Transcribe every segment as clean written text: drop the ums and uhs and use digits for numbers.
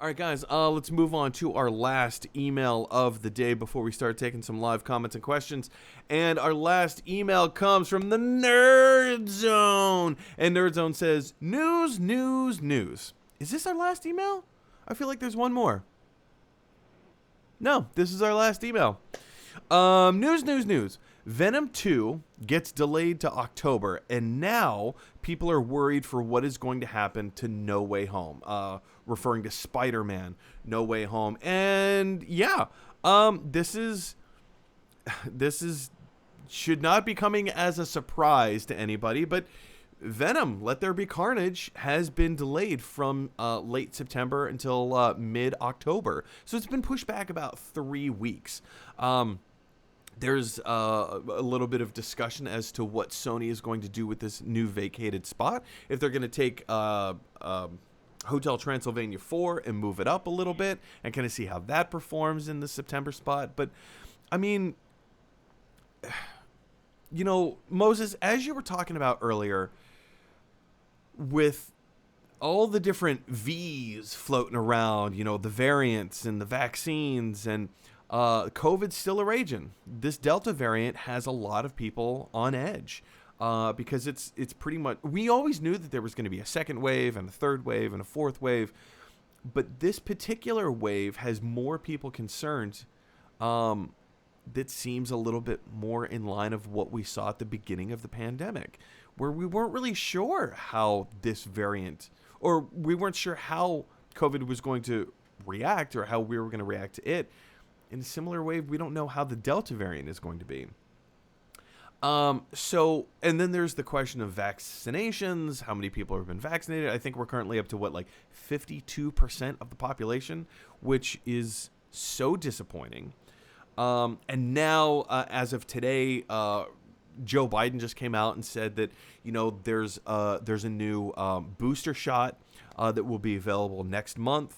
All right, guys, let's move on to our last email of the day before we start taking some live comments and questions. And our last email comes from the Nerd Zone. And Nerd Zone says, news, news, news. Is this our last email? I feel like there's one more. No, this is our last email. News, news, news. Venom 2 gets delayed to October, and now people are worried for what is going to happen to No Way Home, referring to Spider-Man No Way Home. And yeah, this should not be coming as a surprise to anybody, but Venom, Let There Be Carnage, has been delayed from late September until mid-October. So it's been pushed back about 3 weeks. There's a little bit of discussion as to what Sony is going to do with this new vacated spot. If they're going to take Hotel Transylvania 4 and move it up a little bit and kind of see how that performs in the September spot. But, I mean, you know, Moses, as you were talking about earlier, with all the different V's floating around, you know, the variants and the vaccines and COVID's still a raging. This Delta variant has a lot of people on edge because it's pretty much, we always knew that there was going to be a second wave and a third wave and a fourth wave, but this particular wave has more people concerned. That seems a little bit more in line of what we saw at the beginning of the pandemic, where we weren't really sure how this variant, or we weren't sure how COVID was going to react or how we were going to react to it. In a similar way, we don't know how the Delta variant is going to be. So, and then there's the question of vaccinations. How many people have been vaccinated? I think we're currently up to what, like 52% of the population, which is so disappointing. And now, as of today, Joe Biden just came out and said that, you know, there's a new booster shot that will be available next month.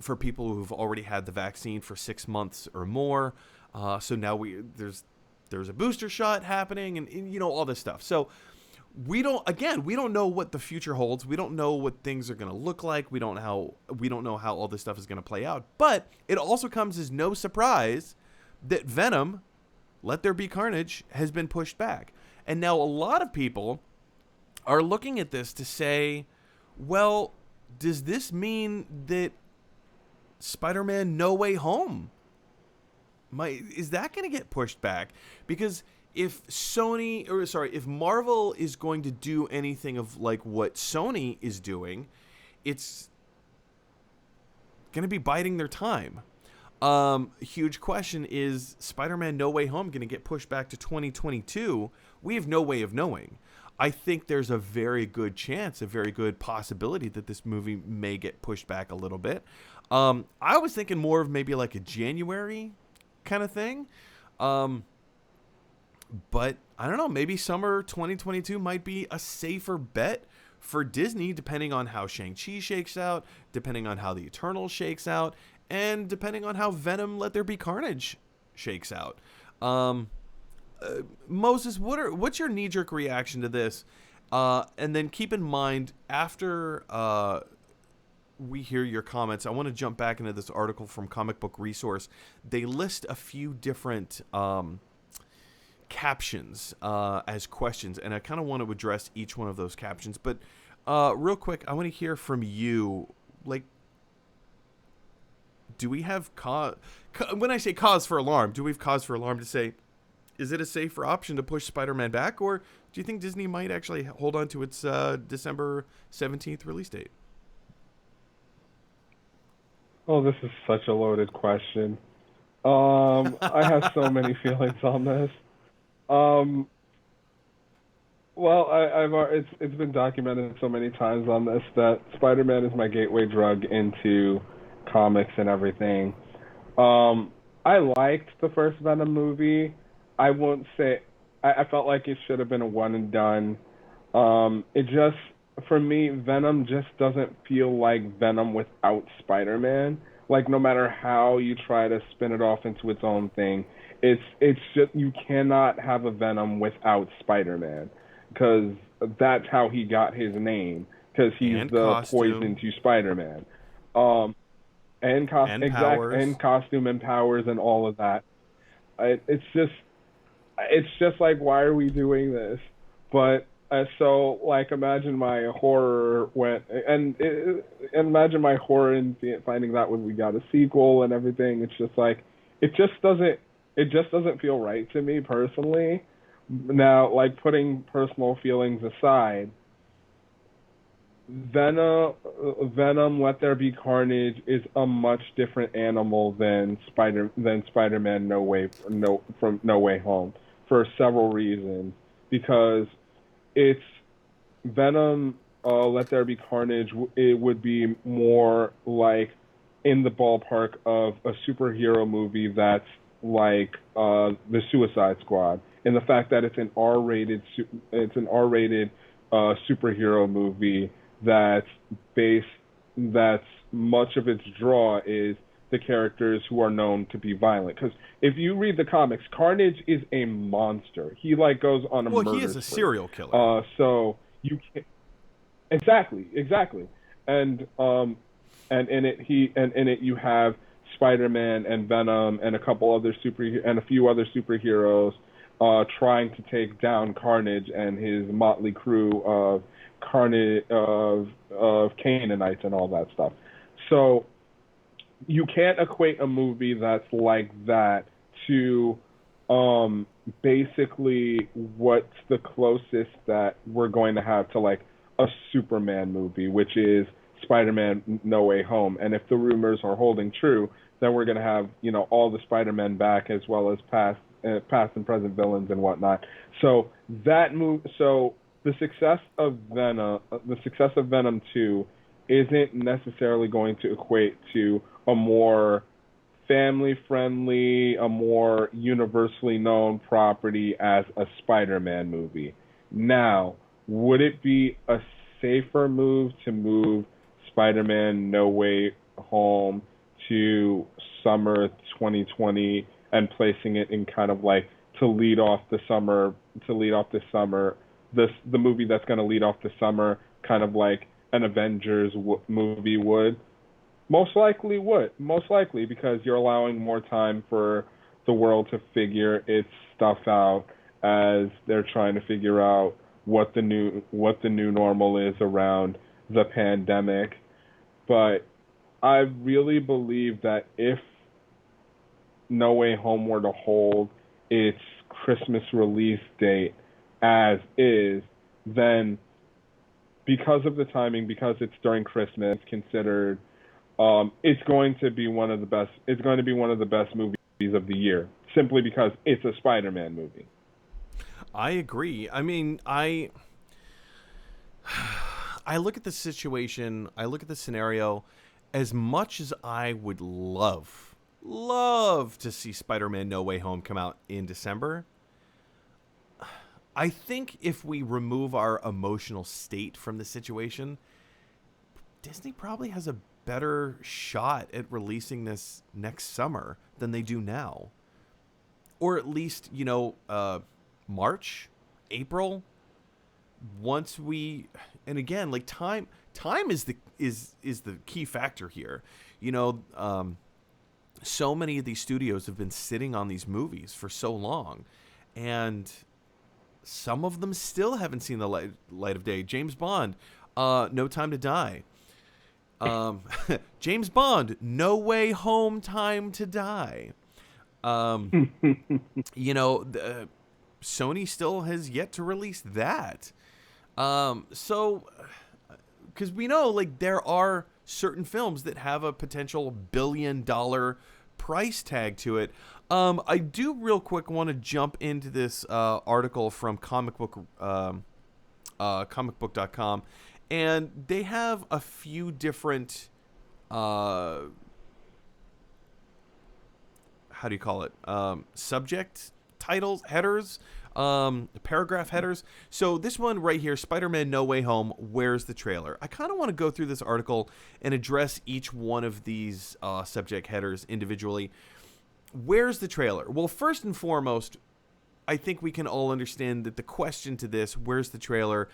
For people who've already had the vaccine for 6 months or more. So now there's a booster shot happening and you know, all this stuff. So we don't know what the future holds. We don't know what things are going to look like. We don't know how all this stuff is going to play out. But it also comes as no surprise that Venom, Let There Be Carnage, has been pushed back. And now a lot of people are looking at this to say, well, does this mean that Spider-Man No Way Home, is that going to get pushed back? Because if Marvel is going to do anything of like what Sony is doing, it's going to be biding their time. Huge question, is Spider-Man No Way Home going to get pushed back to 2022? We have no way of knowing. I think there's a very good chance, a very good possibility that this movie may get pushed back a little bit. I was thinking more of maybe like a January kind of thing. But I don't know, maybe summer 2022 might be a safer bet for Disney, depending on how Shang-Chi shakes out, depending on how the Eternals shakes out, and depending on how Venom Let There Be Carnage shakes out. Moses, what's your knee-jerk reaction to this? And then keep in mind, after we hear your comments, I want to jump back into this article from Comic Book Resource. They list a few different captions as questions, and I kind of want to address each one of those captions. But real quick, I want to hear from you. Like, do we have when I say cause for alarm, do we have cause for alarm to say, is it a safer option to push Spider-Man back, or do you think Disney might actually hold on to its December 17th release date? Oh, this is such a loaded question. I have so many feelings on this. Well, it's been documented so many times on this that Spider-Man is my gateway drug into comics and everything. I liked the first Venom movie. I won't say I felt like it should have been a one and done. It just, for me, Venom just doesn't feel like Venom without Spider-Man. Like, no matter how you try to spin it off into its own thing, it's just, you cannot have a Venom without Spider-Man, because that's how he got his name, because he's the poison to Spider-Man. Um, And powers. and costume and powers and all of that. It's just like, why are we doing this? But so like, imagine my horror went and imagine my horror and finding that when we got a sequel and everything. It's just like, it just doesn't feel right to me personally. Now, like, putting personal feelings aside, Venom, Let There Be Carnage is a much different animal than Spider-Man No Way Home, for several reasons. Because it's Venom, Let There Be Carnage, it would be more like in the ballpark of a superhero movie that's like the Suicide Squad, in the fact that it's an R-rated superhero movie that's based that's much of its draw is the characters who are known to be violent. Because if you read the comics, Carnage is a monster. He like goes on a murder Well, he is a spree. serial killer. So you can exactly, and in it you have Spider-Man and Venom and a few other superheroes trying to take down Carnage and his motley crew of Canaanites and all that stuff. So you can't equate a movie that's like that to basically what's the closest that we're going to have to like a Superman movie, which is Spider-Man No Way Home. And if the rumors are holding true, then we're going to have, all the Spider-Men back, as well as past and present villains and whatnot. So the success of Venom 2 isn't necessarily going to equate to a more family-friendly, a more universally known property as a Spider-Man movie. Now, would it be a safer move to move Spider-Man No Way Home to summer 2020 and placing it in kind of like the movie that's going to lead off the summer, kind of like an Avengers movie would? Most likely, because you're allowing more time for the world to figure its stuff out as they're trying to figure out what the new normal is around the pandemic. But I really believe that if No Way Home were to hold its Christmas release date as is, then because of the timing, because it's during Christmas, considered it's going to be one of the best. It's going to be one of the best movies of the year, simply because it's a Spider-Man movie. I agree. I mean, I look at the situation, I look at the scenario. As much as I would love to see Spider-Man No Way Home come out in December, I think if we remove our emotional state from the situation, Disney probably has a better shot at releasing this next summer than they do now. Or at least, March, April, once we, and again, like time is the key factor here. So many of these studios have been sitting on these movies for so long, and some of them still haven't seen the light of day. James Bond, No Time to Die. James Bond, No Way Home, Time to Die. Sony still has yet to release that. So, because we know, like, there are certain films that have a potential $1 billion price tag to it. I do real quick want to jump into this article from comicbook.com, and they have a few different how do you call it? Subject titles, headers, paragraph headers. So this one right here, Spider-Man No Way Home, where's the trailer? I kind of want to go through this article and address each one of these subject headers individually. Where's the trailer? Well, first and foremost, I think we can all understand that the question to this, where's the trailer,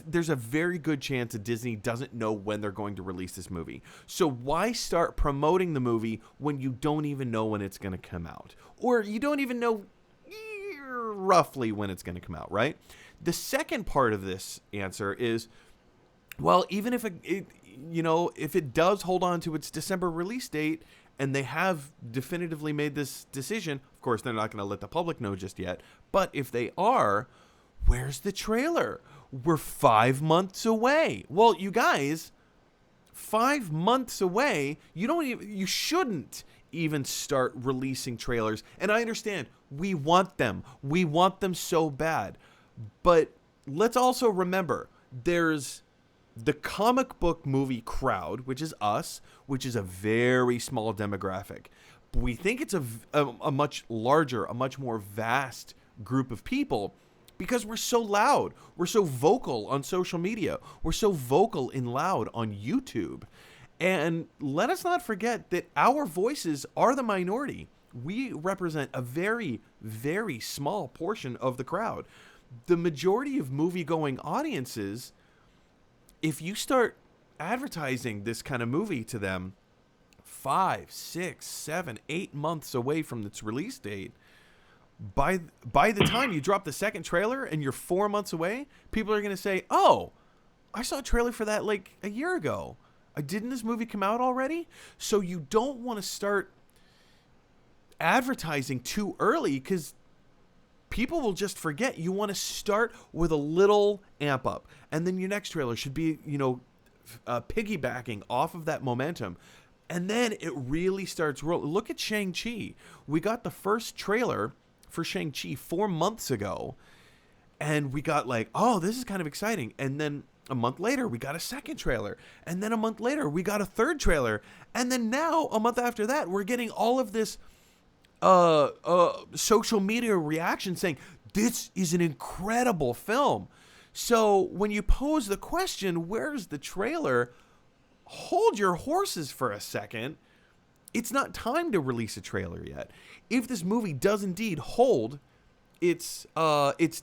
there's a very good chance that Disney doesn't know when they're going to release this movie. So why start promoting the movie when you don't even know when it's going to come out? Or you don't even know roughly when it's going to come out, right? The second part of this answer is, well, even if if it does hold on to its December release date and they have definitively made this decision, of course, they're not going to let the public know just yet. But if they are, where's the trailer? We're 5 months away. Well, you guys, 5 months away, you shouldn't even start releasing trailers. And I understand, we want them. We want them so bad. But let's also remember, there's the comic book movie crowd, which is us, which is a very small demographic. But we think it's a much larger, a much more vast group of people because we're so loud. We're so vocal on social media. We're so vocal and loud on YouTube. And let us not forget that our voices are the minority. We represent a very, very small portion of the crowd. The majority of movie-going audiences, if you start advertising this kind of movie to them 5, 6, 7, 8 months away from its release date, by the time you drop the second trailer and you're 4 months away, people are going to say, oh, I saw a trailer for that like a year ago. Didn't this movie come out already? So you don't want to start advertising too early because people will just forget. You want to start with a little amp up, and then your next trailer should be, piggybacking off of that momentum, and then it really starts rolling. Look at Shang-Chi. We got the first trailer for Shang-Chi 4 months ago, and we got like, oh, this is kind of exciting, and then a month later, we got a second trailer, and then a month later, we got a third trailer, and then now, a month after that, we're getting all of this social media reaction saying, this is an incredible film. So when you pose the question, where's the trailer? Hold your horses for a second. It's not time to release a trailer yet. If this movie does indeed hold its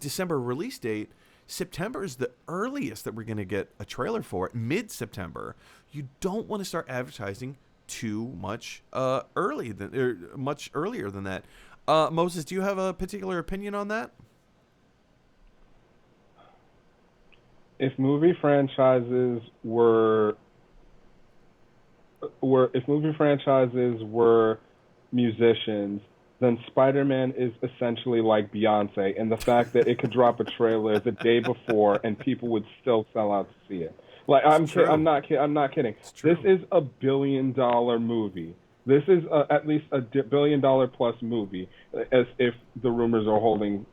December release date, September is the earliest that we're going to get a trailer for it, mid-September. You don't want to start advertising too much much earlier than that. Moses, do you have a particular opinion on that? If movie franchises were musicians, then Spider-Man is essentially like Beyonce, and the fact that it could drop a trailer the day before and people would still sell out to see it. Like I'm not kidding. This is a $1 billion movie. This is at least a $1 billion plus movie, as if the rumors are holding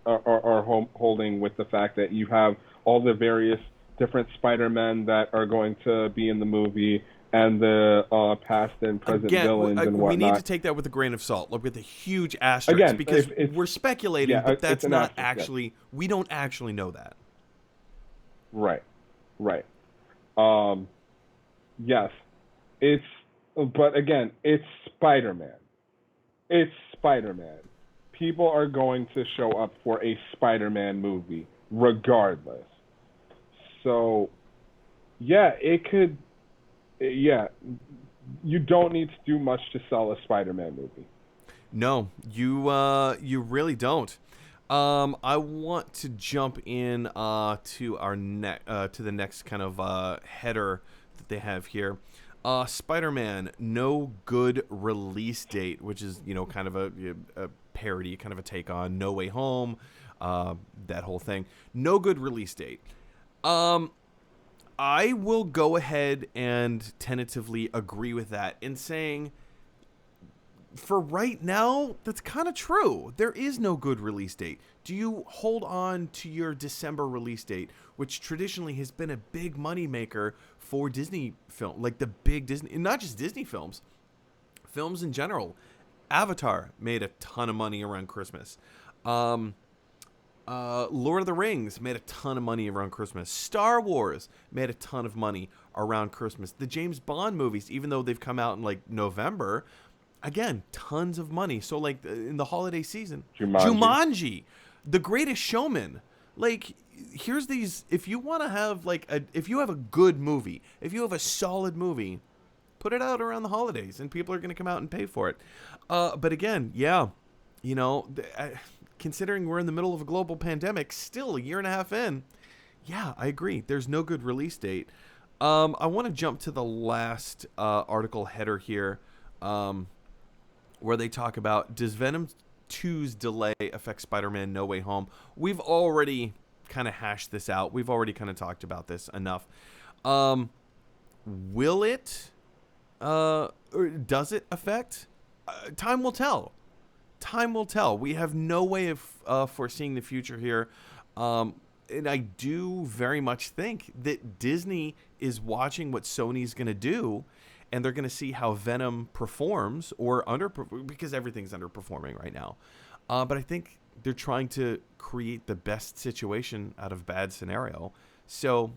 with the fact that you have all the various different Spider-Men that are going to be in the movie, and the past and present villains and whatnot. We need to take that with a grain of salt. Look, with a huge asterisk, because we're speculating, but that's not actually. Yeah. We don't actually know that. Right. Yes, but again, it's Spider-Man. It's Spider-Man. People are going to show up for a Spider-Man movie, regardless. So, yeah, it could. Yeah, you don't need to do much to sell a Spider-Man movie. No, you really don't. I want to jump in to the next kind of header that they have here. Spider-Man, no good release date, which is kind of a parody, kind of a take on No Way Home, that whole thing. No good release date. I will go ahead and tentatively agree with that in saying, for right now, that's kind of true. There is no good release date. Do you hold on to your December release date, which traditionally has been a big moneymaker for Disney film, like the big Disney, not just Disney films in general. Avatar made a ton of money around Christmas. Lord of the Rings made a ton of money around Christmas. Star Wars made a ton of money around Christmas. The James Bond movies, even though they've come out in like November, again, tons of money. So like in the holiday season, Jumanji, The Greatest Showman, like here's these. If you want to have if you have a good movie, if you have a solid movie, put it out around the holidays, and people are going to come out and pay for it. But again, yeah, considering we're in the middle of a global pandemic, still a year and a half in, yeah, I agree. There's no good release date. I want to jump to the last article header here, where they talk about, does Venom 2's delay affect Spider-Man No Way Home? We've already kind of hashed this out. We've already kind of talked about this enough. Will it, or does it affect? Time will tell. Time will tell. We have no way of foreseeing the future here. And I do very much think that Disney is watching what Sony's going to do, and they're going to see how Venom performs or underperforms, because everything's underperforming right now. But I think they're trying to create the best situation out of bad scenario. So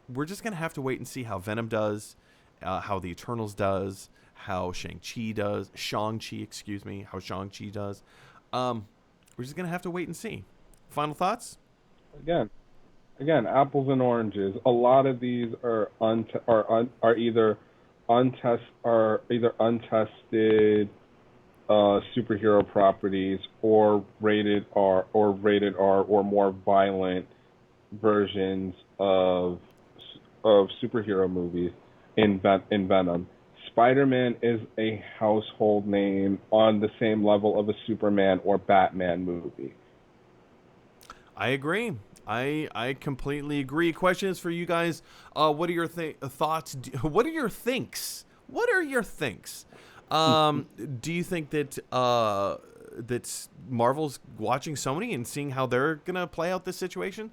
we're just going to have to wait and see how Venom does, how the Eternals does, how Shang-Chi does, how Shang-Chi does. We're just going to have to wait and see. Final thoughts? Again, apples and oranges. A lot of these are either untested superhero properties, or rated R or more violent versions of superhero movies in Venom. Spider-Man is a household name on the same level of a Superman or Batman movie. I agree. I completely agree. Question is for you guys. What are your thoughts? What are your thinks? Do you think that that Marvel's watching Sony and seeing how they're gonna play out this situation?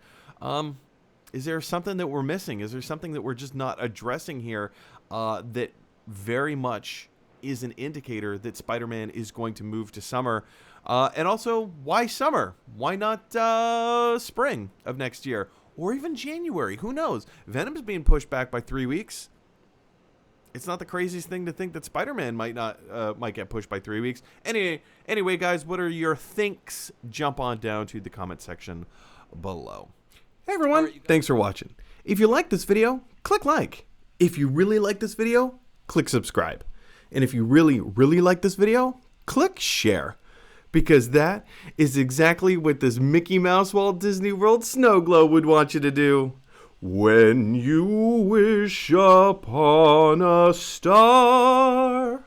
Is there something that we're missing? Is there something that we're just not addressing here that very much is an indicator that Spider-Man is going to move to summer? And also, why summer? Why not spring of next year? Or even January? Who knows? Venom's being pushed back by 3 weeks. It's not the craziest thing to think that Spider-Man might get pushed by 3 weeks. Anyway, guys, what are your thinks? Jump on down to the comment section below. Hey everyone, thanks for watching. If you like this video, click like. If you really like this video, click subscribe. And if you really, really like this video, click share. Because that is exactly what this Mickey Mouse Walt Disney World snow globe would want you to do. When you wish upon a star.